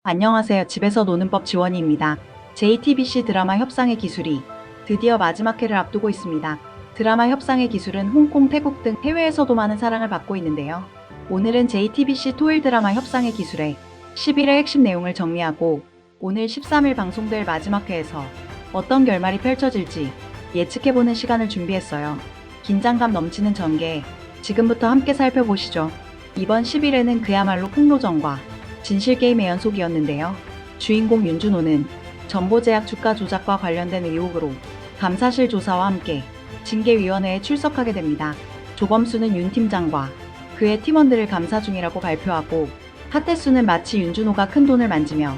안녕하세요. 집에서 노는 법 지원이입니다. JTBC 드라마 협상의 기술이 드디어 마지막 회를 앞두고 있습니다. 드라마 협상의 기술은 홍콩, 태국 등 해외에서도 많은 사랑을 받고 있는데요. 오늘은 JTBC 토일 드라마 협상의 기술의 11회 핵심 내용을 정리하고 오늘 13일 방송될 마지막 회에서 어떤 결말이 펼쳐질지 예측해보는 시간을 준비했어요. 긴장감 넘치는 전개, 지금부터 함께 살펴보시죠. 이번 11회는 그야말로 폭로전과 진실게임의 연속이었는데요. 주인공 윤준호는 전보제약 주가 조작과 관련된 의혹으로 감사실 조사와 함께 징계위원회에 출석하게 됩니다. 조범수는 윤 팀장과 그의 팀원들을 감사 중이라고 발표하고 하태수는 마치 윤준호가 큰 돈을 만지며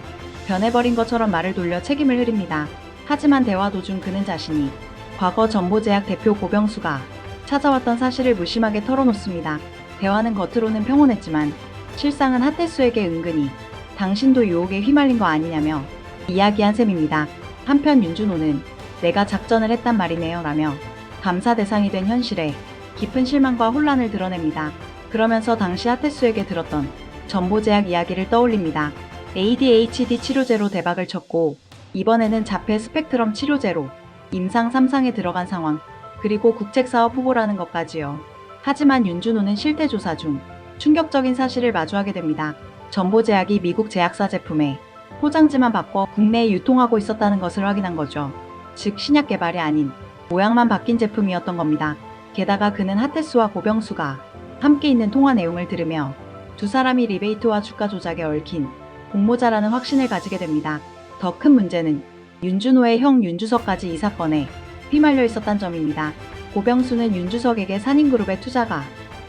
변해버린 것처럼 말을 돌려 책임을 흐립니다. 하지만 대화 도중 그는 자신이 과거 전보제약 대표 고병수가 찾아왔던 사실을 무심하게 털어놓습니다. 대화는 겉으로는 평온했지만 실상은 하태수에게 은근히 당신도 유혹에 휘말린 거 아니냐며 이야기한 셈입니다. 한편 윤준호는 내가 작전을 했단 말이네요 라며 감사 대상이 된 현실에 깊은 실망과 혼란을 드러냅니다. 그러면서 당시 하태수에게 들었던 전보제약 이야기를 떠올립니다. ADHD 치료제로 대박을 쳤고 이번에는 자폐 스펙트럼 치료제로 임상 3상에 들어간 상황, 그리고 국책사업 후보라는 것까지요. 하지만 윤준호는 실태조사 중 충격적인 사실을 마주하게 됩니다. 전보제약이 미국 제약사 제품에 포장지만 바꿔 국내에 유통하고 있었다는 것을 확인한 거죠. 즉 신약 개발이 아닌 모양만 바뀐 제품이었던 겁니다. 게다가 그는 하태수와 고병수가 함께 있는 통화 내용을 들으며 두 사람이 리베이트와 주가 조작에 얽힌 공모자라는 확신을 가지게 됩니다. 더 큰 문제는 윤준호의 형 윤주석까지 이 사건에 휘말려 있었단 점입니다. 고병수는 윤주석에게 산인그룹의 투자가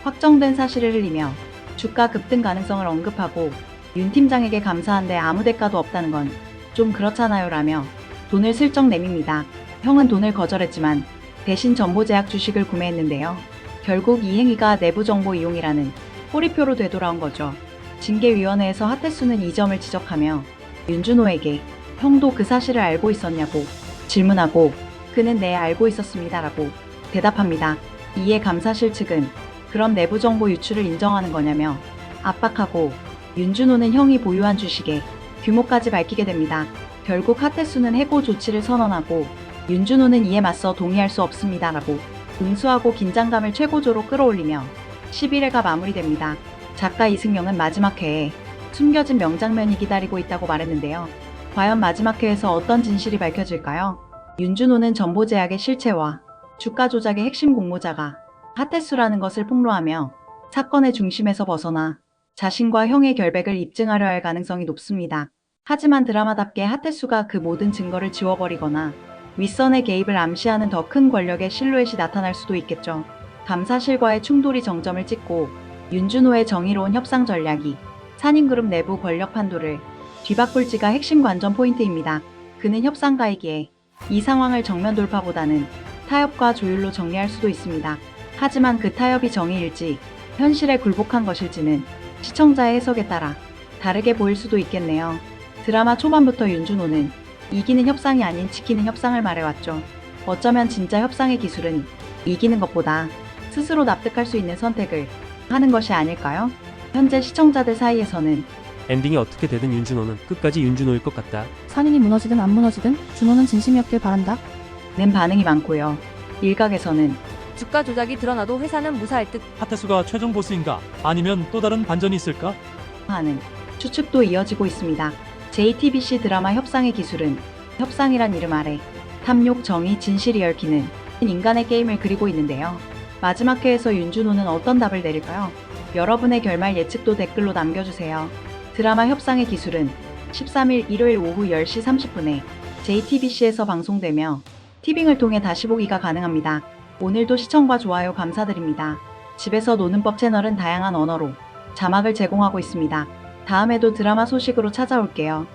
확정된 사실을 흘리며 주가 급등 가능성을 언급하고 윤 팀장에게 감사한데 아무 대가도 없다는 건 좀 그렇잖아요 라며 돈을 슬쩍 내밉니다. 형은 돈을 거절했지만 대신 전보제약 주식을 구매했는데요. 결국 이 행위가 내부정보 이용이라는 꼬리표로 되돌아온 거죠. 징계위원회에서 하태수는 이 점을 지적하며 윤준호에게 형도 그 사실을 알고 있었냐고 질문하고 그는 네 알고 있었습니다 라고 대답합니다. 이에 감사실 측은 그럼 내부정보 유출을 인정하는 거냐며 압박하고 윤준호는 형이 보유한 주식의 규모까지 밝히게 됩니다. 결국 하태수는 해고 조치를 선언하고 윤준호는 이에 맞서 동의할 수 없습니다 라고 응수하고 긴장감을 최고조로 끌어올리며 11회가 마무리됩니다. 작가 이승영은 마지막 회에 숨겨진 명장면이 기다리고 있다고 말했는데요. 과연 마지막 회에서 어떤 진실이 밝혀질까요? 윤준호는 전보제약의 실체와 주가 조작의 핵심 공모자가 하태수라는 것을 폭로하며 사건의 중심에서 벗어나 자신과 형의 결백을 입증하려 할 가능성이 높습니다. 하지만 드라마답게 하태수가 그 모든 증거를 지워버리거나 윗선의 개입을 암시하는 더 큰 권력의 실루엣이 나타날 수도 있겠죠. 감사실과의 충돌이 정점을 찍고 윤준호의 정의로운 협상 전략이 산인그룹 내부 권력 판도를 뒤바꿀지가 핵심 관전 포인트입니다. 그는 협상가이기에 이 상황을 정면 돌파보다는 타협과 조율로 정리할 수도 있습니다. 하지만 그 타협이 정의일지 현실에 굴복한 것일지는 시청자의 해석에 따라 다르게 보일 수도 있겠네요. 드라마 초반부터 윤준호는 이기는 협상이 아닌 지키는 협상을 말해왔죠. 어쩌면 진짜 협상의 기술은 이기는 것보다 스스로 납득할 수 있는 선택을 하는 것이 아닐까요? 현재 시청자들 사이에서는 엔딩이 어떻게 되든 윤준호는 끝까지 윤준호일 것 같다. 산인이 무너지든 안 무너지든 준호는 진심이었길 바란다. 는 반응이 많고요. 일각에서는 주가 조작이 드러나도 회사는 무사할 듯. 하태수가 최종 보스인가? 아니면 또 다른 반전이 있을까? 하는 추측도 이어지고 있습니다. JTBC 드라마 협상의 기술은 협상이란 이름 아래 탐욕, 정의, 진실이 얽히는 인간의 게임을 그리고 있는데요. 마지막 회에서 윤준호는 어떤 답을 내릴까요? 여러분의 결말 예측도 댓글로 남겨주세요. 드라마 협상의 기술은 13일 일요일 오후 10시 30분에 JTBC에서 방송되며 티빙을 통해 다시 보기가 가능합니다. 오늘도 시청과 좋아요 감사드립니다. 집에서 노는 법 채널은 다양한 언어로 자막을 제공하고 있습니다. 다음에도 드라마 소식으로 찾아올게요.